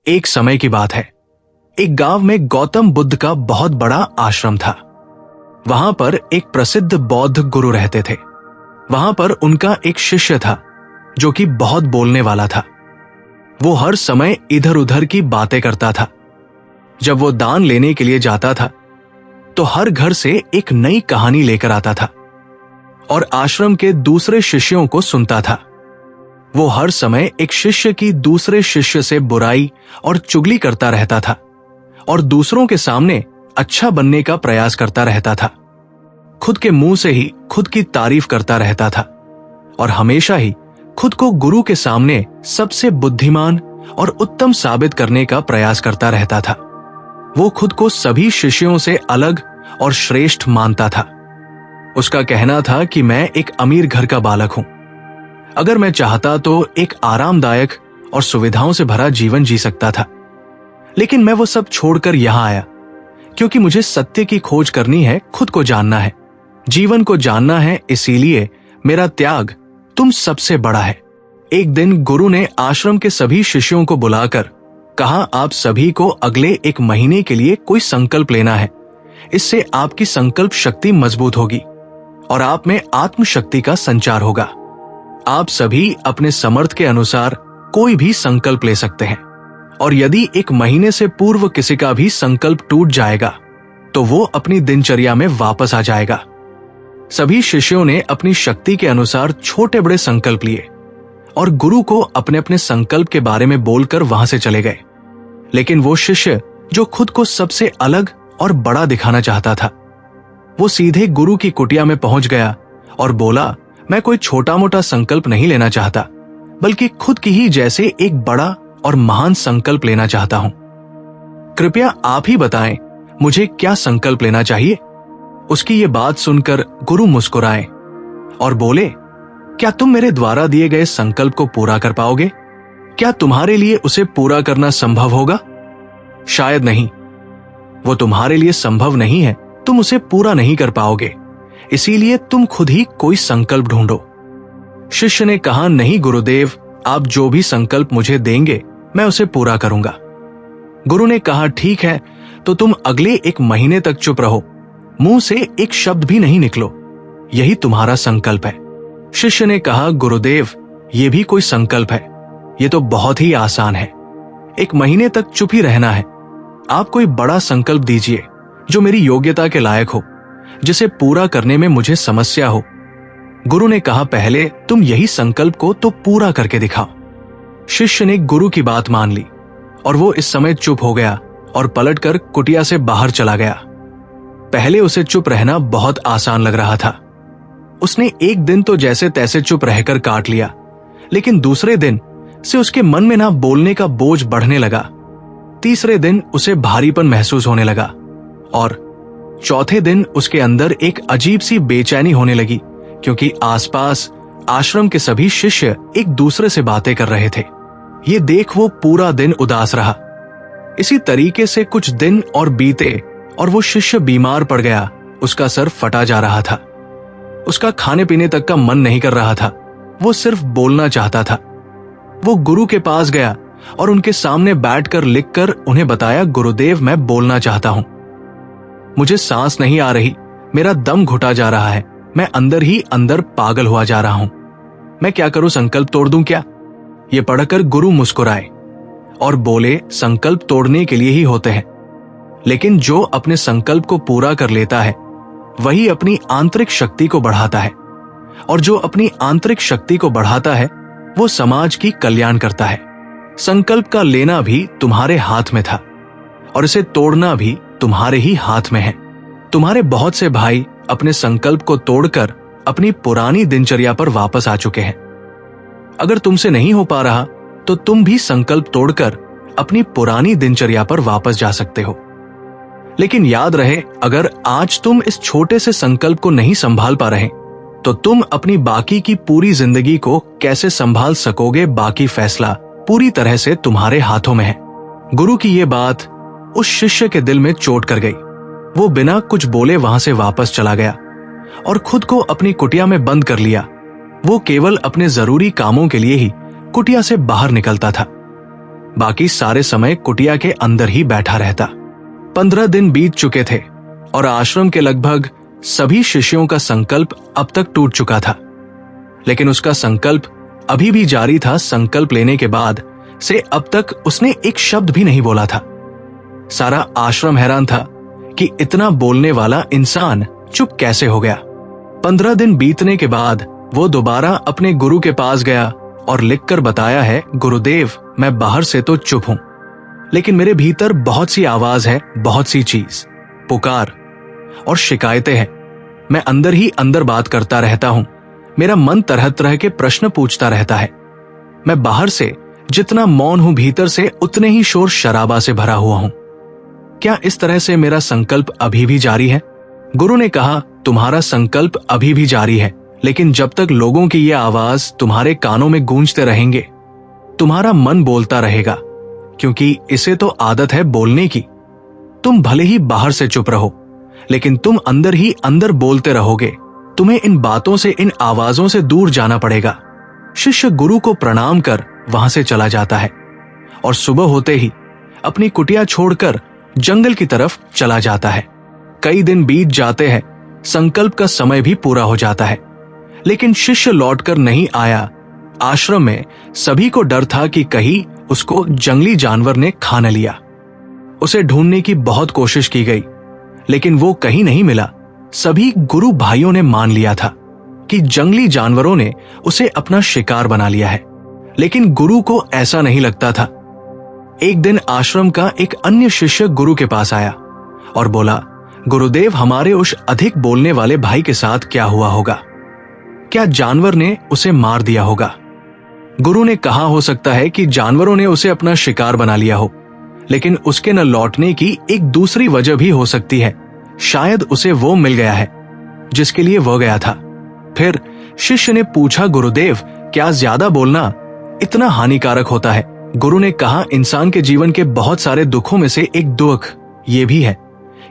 एक समय की बात है। एक गांव में गौतम बुद्ध का बहुत बड़ा आश्रम था। वहां पर एक प्रसिद्ध बौद्ध गुरु रहते थे। वहां पर उनका एक शिष्य था जो कि बहुत बोलने वाला था। वो हर समय इधर उधर की बातें करता था। जब वो दान लेने के लिए जाता था तो हर घर से एक नई कहानी लेकर आता था और आश्रम के दूसरे शिष्यों को सुनता था। वो हर समय एक शिष्य की दूसरे शिष्य से बुराई और चुगली करता रहता था और दूसरों के सामने अच्छा बनने का प्रयास करता रहता था। खुद के मुंह से ही खुद की तारीफ करता रहता था और हमेशा ही खुद को गुरु के सामने सबसे बुद्धिमान और उत्तम साबित करने का प्रयास करता रहता था। वो खुद को सभी शिष्यों से अलग और श्रेष्ठ मानता था। उसका कहना था कि मैं एक अमीर घर का बालक हूं। अगर मैं चाहता तो एक आरामदायक और सुविधाओं से भरा जीवन जी सकता था, लेकिन मैं वो सब छोड़कर यहां आया क्योंकि मुझे सत्य की खोज करनी है, खुद को जानना है, जीवन को जानना है। इसीलिए मेरा त्याग तुम सबसे बड़ा है। एक दिन गुरु ने आश्रम के सभी शिष्यों को बुलाकर कहा, आप सभी को अगले 1 महीने के लिए कोई संकल्प लेना है। इससे आपकी संकल्प शक्ति मजबूत होगी और आप में आत्मशक्ति का संचार होगा। आप सभी अपने समर्थ के अनुसार कोई भी संकल्प ले सकते हैं और यदि 1 महीने से पूर्व किसी का भी संकल्प टूट जाएगा तो वो अपनी दिनचर्या में वापस आ जाएगा। सभी शिष्यों ने अपनी शक्ति के अनुसार छोटे बड़े संकल्प लिए और गुरु को अपने अपने संकल्प के बारे में बोलकर वहां से चले गए। लेकिन वो शिष्य जो खुद को सबसे अलग और बड़ा दिखाना चाहता था, वो सीधे गुरु की कुटिया में पहुंच गया और बोला, मैं कोई छोटा मोटा संकल्प नहीं लेना चाहता, बल्कि खुद की ही जैसे एक बड़ा और महान संकल्प लेना चाहता हूं। कृपया आप ही बताएं मुझे क्या संकल्प लेना चाहिए। उसकी ये बात सुनकर गुरु मुस्कुराए और बोले, क्या तुम मेरे द्वारा दिए गए संकल्प को पूरा कर पाओगे? क्या तुम्हारे लिए उसे पूरा करना संभव होगा? शायद नहीं। वो तुम्हारे लिए संभव नहीं है, तुम उसे पूरा नहीं कर पाओगे। इसीलिए तुम खुद ही कोई संकल्प ढूंढो। शिष्य ने कहा, नहीं गुरुदेव, आप जो भी संकल्प मुझे देंगे मैं उसे पूरा करूंगा। गुरु ने कहा, ठीक है, तो तुम अगले 1 महीने तक चुप रहो, मुंह से एक शब्द भी नहीं निकलो, यही तुम्हारा संकल्प है। शिष्य ने कहा, गुरुदेव, ये भी कोई संकल्प है? ये तो बहुत ही आसान है। 1 महीने तक चुप ही रहना है। आप कोई बड़ा संकल्प दीजिए जो मेरी योग्यता के लायक हो, जिसे पूरा करने में मुझे समस्या हो। गुरु ने कहा, पहले तुम यही संकल्प को तो पूरा करके दिखाओ। शिष्य ने गुरु की बात मान ली और वो इस समय चुप हो गया और पलटकर कुटिया से बाहर चला गया। पहले उसे चुप रहना बहुत आसान लग रहा था। उसने एक दिन तो जैसे तैसे चुप रहकर काट लिया, लेकिन दूसरे दिन से उसके मन में ना बोलने का बोझ बढ़ने लगा। तीसरे दिन उसे भारीपन महसूस होने लगा और चौथे दिन उसके अंदर एक अजीब सी बेचैनी होने लगी, क्योंकि आसपास आश्रम के सभी शिष्य एक दूसरे से बातें कर रहे थे। ये देख वो पूरा दिन उदास रहा। इसी तरीके से कुछ दिन और बीते और वो शिष्य बीमार पड़ गया। उसका सर फटा जा रहा था। उसका खाने पीने तक का मन नहीं कर रहा था। वो सिर्फ बोलना चाहता था। वो गुरु के पास गया और उनके सामने बैठकर लिखकर उन्हें बताया, गुरुदेव, मैं बोलना चाहता हूं। मुझे सांस नहीं आ रही, मेरा दम घुटा जा रहा है, मैं अंदर ही अंदर पागल हुआ जा रहा हूं। मैं क्या करूं, संकल्प तोड़ दूं क्या? ये पढ़कर गुरु मुस्कुराए और बोले, संकल्प तोड़ने के लिए ही होते हैं, लेकिन जो अपने संकल्प को पूरा कर लेता है वही अपनी आंतरिक शक्ति को बढ़ाता है, और जो अपनी आंतरिक शक्ति को बढ़ाता है वो समाज की कल्याण करता है। संकल्प का लेना भी तुम्हारे हाथ में था और इसे तोड़ना भी तुम्हारे ही हाथ में है। तुम्हारे बहुत से भाई अपने संकल्प को तोड़कर अपनी पुरानी दिनचर्या पर वापस आ चुके हैं। अगर तुमसे नहीं हो पा रहा तो तुम भी संकल्प तोड़कर अपनी पुरानी दिनचर्या पर वापस जा सकते हो। लेकिन याद रहे, अगर आज तुम इस छोटे से संकल्प को नहीं संभाल पा रहे तो तुम अपनी बाकी की पूरी जिंदगी को कैसे संभाल सकोगे, बाकी फैसला पूरी तरह से तुम्हारे हाथों में है। गुरु की यह बात उस शिष्य के दिल में चोट कर गई। वो बिना कुछ बोले वहां से वापस चला गया और खुद को अपनी कुटिया में बंद कर लिया। वो केवल अपने जरूरी कामों के लिए ही कुटिया से बाहर निकलता था। बाकी सारे समय कुटिया के अंदर ही बैठा रहता। 15 दिन बीत चुके थे और आश्रम के लगभग सभी शिष्यों का संकल्प अब तक टूट चुका था, लेकिन उसका संकल्प अभी भी जारी था। संकल्प लेने के बाद से अब तक उसने एक शब्द भी नहीं बोला था। सारा आश्रम हैरान था कि इतना बोलने वाला इंसान चुप कैसे हो गया। 15 दिन बीतने के बाद वो दोबारा अपने गुरु के पास गया और लिखकर बताया है, गुरुदेव, मैं बाहर से तो चुप हूं, लेकिन मेरे भीतर बहुत सी आवाज है, बहुत सी चीज, पुकार और शिकायतें हैं। मैं अंदर ही अंदर बात करता रहता हूं। मेरा मन तरह तरह के प्रश्न पूछता रहता है। मैं बाहर से जितना मौन हूं, भीतर से उतने ही शोर शराबा से भरा हुआ हूं। क्या इस तरह से मेरा संकल्प अभी भी जारी है? गुरु ने कहा, तुम्हारा संकल्प अभी भी जारी है, लेकिन जब तक लोगों की यह आवाज तुम्हारे कानों में गूंजते रहेंगे, तुम्हारा मन बोलता रहेगा, क्योंकि इसे तो आदत है बोलने की। तुम भले ही बाहर से चुप रहो, लेकिन तुम अंदर ही अंदर बोलते रहोगे। तुम्हें इन बातों से, इन आवाजों से दूर जाना पड़ेगा। शिष्य गुरु को प्रणाम कर वहां से चला जाता है और सुबह होते ही अपनी कुटिया छोड़कर जंगल की तरफ चला जाता है। कई दिन बीत जाते हैं, संकल्प का समय भी पूरा हो जाता है, लेकिन शिष्य लौटकर नहीं आया। आश्रम में सभी को डर था कि कहीं उसको जंगली जानवर ने खा न लिया। उसे ढूंढने की बहुत कोशिश की गई, लेकिन वो कहीं नहीं मिला। सभी गुरु भाइयों ने मान लिया था कि जंगली जानवरों ने उसे अपना शिकार बना लिया है, लेकिन गुरु को ऐसा नहीं लगता था। एक दिन आश्रम का एक अन्य शिष्य गुरु के पास आया और बोला, गुरुदेव, हमारे उस अधिक बोलने वाले भाई के साथ क्या हुआ होगा? क्या जानवर ने उसे मार दिया होगा? गुरु ने कहा, हो सकता है कि जानवरों ने उसे अपना शिकार बना लिया हो, लेकिन उसके न लौटने की एक दूसरी वजह भी हो सकती है। शायद उसे वो मिल गया है जिसके लिए वह गया था। फिर शिष्य ने पूछा, गुरुदेव, क्या ज्यादा बोलना इतना हानिकारक होता है? गुरु ने कहा, इंसान के जीवन के बहुत सारे दुखों में से एक दुख ये भी है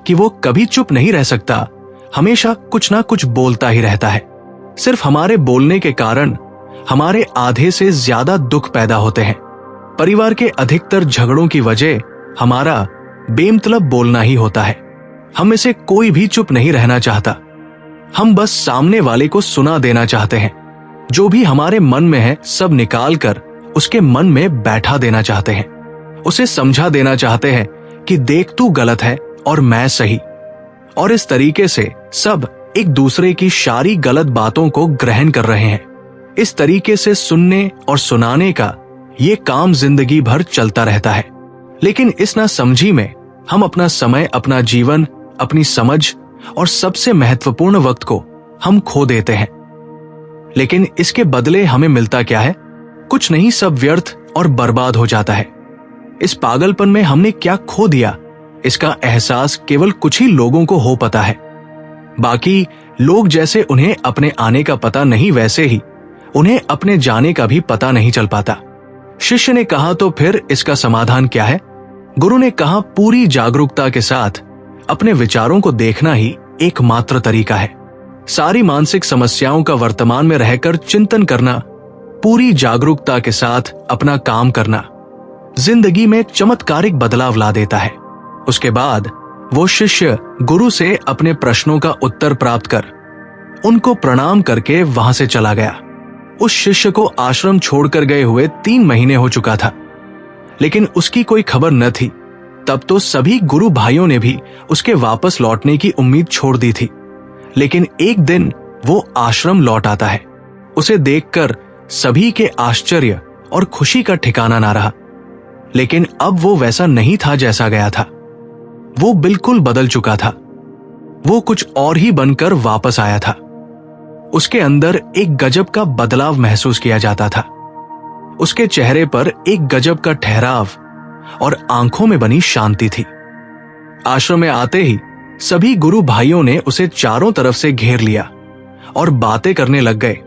कि वो कभी चुप नहीं रह सकता, हमेशा कुछ ना कुछ बोलता ही रहता है। सिर्फ हमारे बोलने के कारण हमारे आधे से ज्यादा दुख पैदा होते हैं। परिवार के अधिकतर झगड़ों की वजह हमारा बेमतलब बोलना ही होता है। हम में से कोई भी चुप नहीं रहना चाहता। हम बस सामने वाले को सुना देना चाहते हैं। जो भी हमारे मन में है सब निकाल कर उसके मन में बैठा देना चाहते हैं। उसे समझा देना चाहते हैं कि देख, तू गलत है और मैं सही। और इस तरीके से सब एक दूसरे की सारी गलत बातों को ग्रहण कर रहे हैं। इस तरीके से सुनने और सुनाने का ये काम जिंदगी भर चलता रहता है। लेकिन इस ना समझी में हम अपना समय, अपना जीवन, अपनी समझ और सबसे महत्वपूर्ण वक्त को हम खो देते हैं। लेकिन इसके बदले हमें मिलता क्या है? कुछ नहीं, सब व्यर्थ और बर्बाद हो जाता है। इस पागलपन में हमने क्या खो दिया, इसका एहसास केवल कुछ ही लोगों को हो पता है। बाकी लोग जैसे उन्हें अपने आने का पता नहीं, वैसे ही उन्हें अपने जाने का भी पता नहीं चल पाता। शिष्य ने कहा, तो फिर इसका समाधान क्या है? गुरु ने कहा, पूरी जागरूकता के साथ अपने विचारों को देखना ही एकमात्र तरीका है। सारी मानसिक समस्याओं का वर्तमान में रहकर चिंतन करना, पूरी जागरूकता के साथ अपना काम करना जिंदगी में चमत्कारिक बदलाव ला देता है। उसके बाद वो शिष्य गुरु से अपने प्रश्नों का उत्तर प्राप्त कर उनको प्रणाम करके वहां से चला गया। उस शिष्य को आश्रम छोड़कर गए हुए 3 महीने हो चुका था, लेकिन उसकी कोई खबर न थी। तब तो सभी गुरु भाइयों ने भी उसके वापस लौटने की उम्मीद छोड़ दी थी। लेकिन एक दिन वो आश्रम लौट आता है। उसे देखकर सभी के आश्चर्य और खुशी का ठिकाना ना रहा। लेकिन अब वो वैसा नहीं था जैसा गया था। वो बिल्कुल बदल चुका था। वो कुछ और ही बनकर वापस आया था। उसके अंदर एक गजब का बदलाव महसूस किया जाता था। उसके चेहरे पर एक गजब का ठहराव और आंखों में बनी शांति थी। आश्रम में आते ही सभी गुरु भाइयों ने उसे चारों तरफ से घेर लिया और बातें करने लग गए।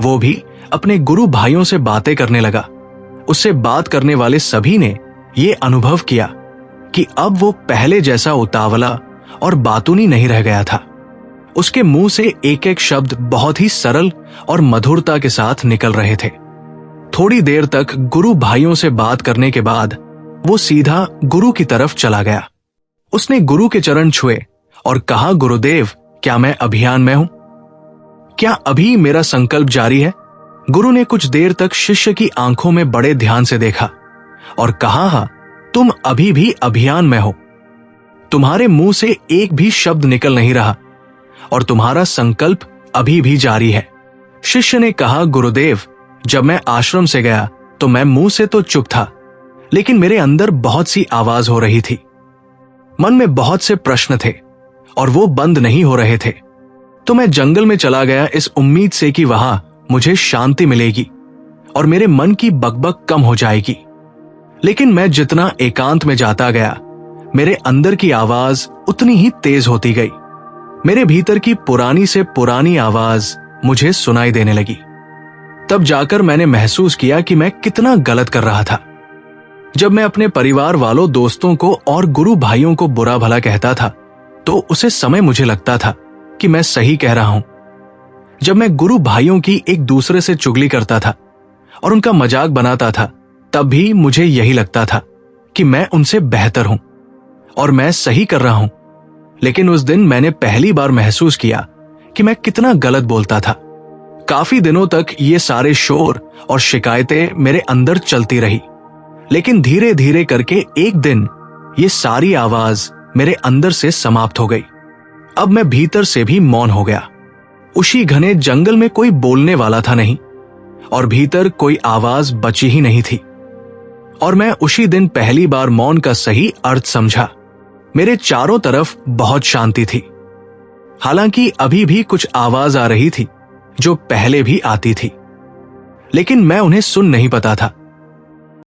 वो भी अपने गुरु भाइयों से बातें करने लगा। उससे बात करने वाले सभी ने ये अनुभव किया कि अब वो पहले जैसा उतावला और बातूनी नहीं रह गया था। उसके मुंह से एक एक शब्द बहुत ही सरल और मधुरता के साथ निकल रहे थे। थोड़ी देर तक गुरु भाइयों से बात करने के बाद वो सीधा गुरु की तरफ चला गया। उसने गुरु के चरण छुए और कहा, गुरुदेव, क्या मैं अभियान में हूं? क्या अभी मेरा संकल्प जारी है? गुरु ने कुछ देर तक शिष्य की आंखों में बड़े ध्यान से देखा और कहा, हाँ, तुम अभी भी अभियान में हो। तुम्हारे मुंह से एक भी शब्द निकल नहीं रहा और तुम्हारा संकल्प अभी भी जारी है। शिष्य ने कहा, गुरुदेव, जब मैं आश्रम से गया तो मैं मुंह से तो चुप था, लेकिन मेरे अंदर बहुत सी आवाज हो रही थी। मन में बहुत से प्रश्न थे और वो बंद नहीं हो रहे थे। तो मैं जंगल में चला गया इस उम्मीद से कि वहां मुझे शांति मिलेगी और मेरे मन की बकबक कम हो जाएगी। लेकिन मैं जितना एकांत में जाता गया, मेरे अंदर की आवाज उतनी ही तेज होती गई। मेरे भीतर की पुरानी से पुरानी आवाज मुझे सुनाई देने लगी। तब जाकर मैंने महसूस किया कि मैं कितना गलत कर रहा था। जब मैं अपने परिवार वालों, दोस्तों को और गुरु भाइयों को बुरा भला कहता था, तो उसे समय मुझे लगता था कि मैं सही कह रहा हूं। जब मैं गुरु भाइयों की एक दूसरे से चुगली करता था और उनका मजाक बनाता था, तब भी मुझे यही लगता था कि मैं उनसे बेहतर हूं और मैं सही कर रहा हूं। लेकिन उस दिन मैंने पहली बार महसूस किया कि मैं कितना गलत बोलता था। काफी दिनों तक ये सारे शोर और शिकायतें मेरे अंदर चलती रही, लेकिन धीरे धीरे करके एक दिन ये सारी आवाज मेरे अंदर से समाप्त हो गई। अब मैं भीतर से भी मौन हो गया। उसी घने जंगल में कोई बोलने वाला था नहीं और भीतर कोई आवाज बची ही नहीं थी। और मैं उसी दिन पहली बार मौन का सही अर्थ समझा। मेरे चारों तरफ बहुत शांति थी। हालांकि अभी भी कुछ आवाज आ रही थी जो पहले भी आती थी, लेकिन मैं उन्हें सुन नहीं पाता था।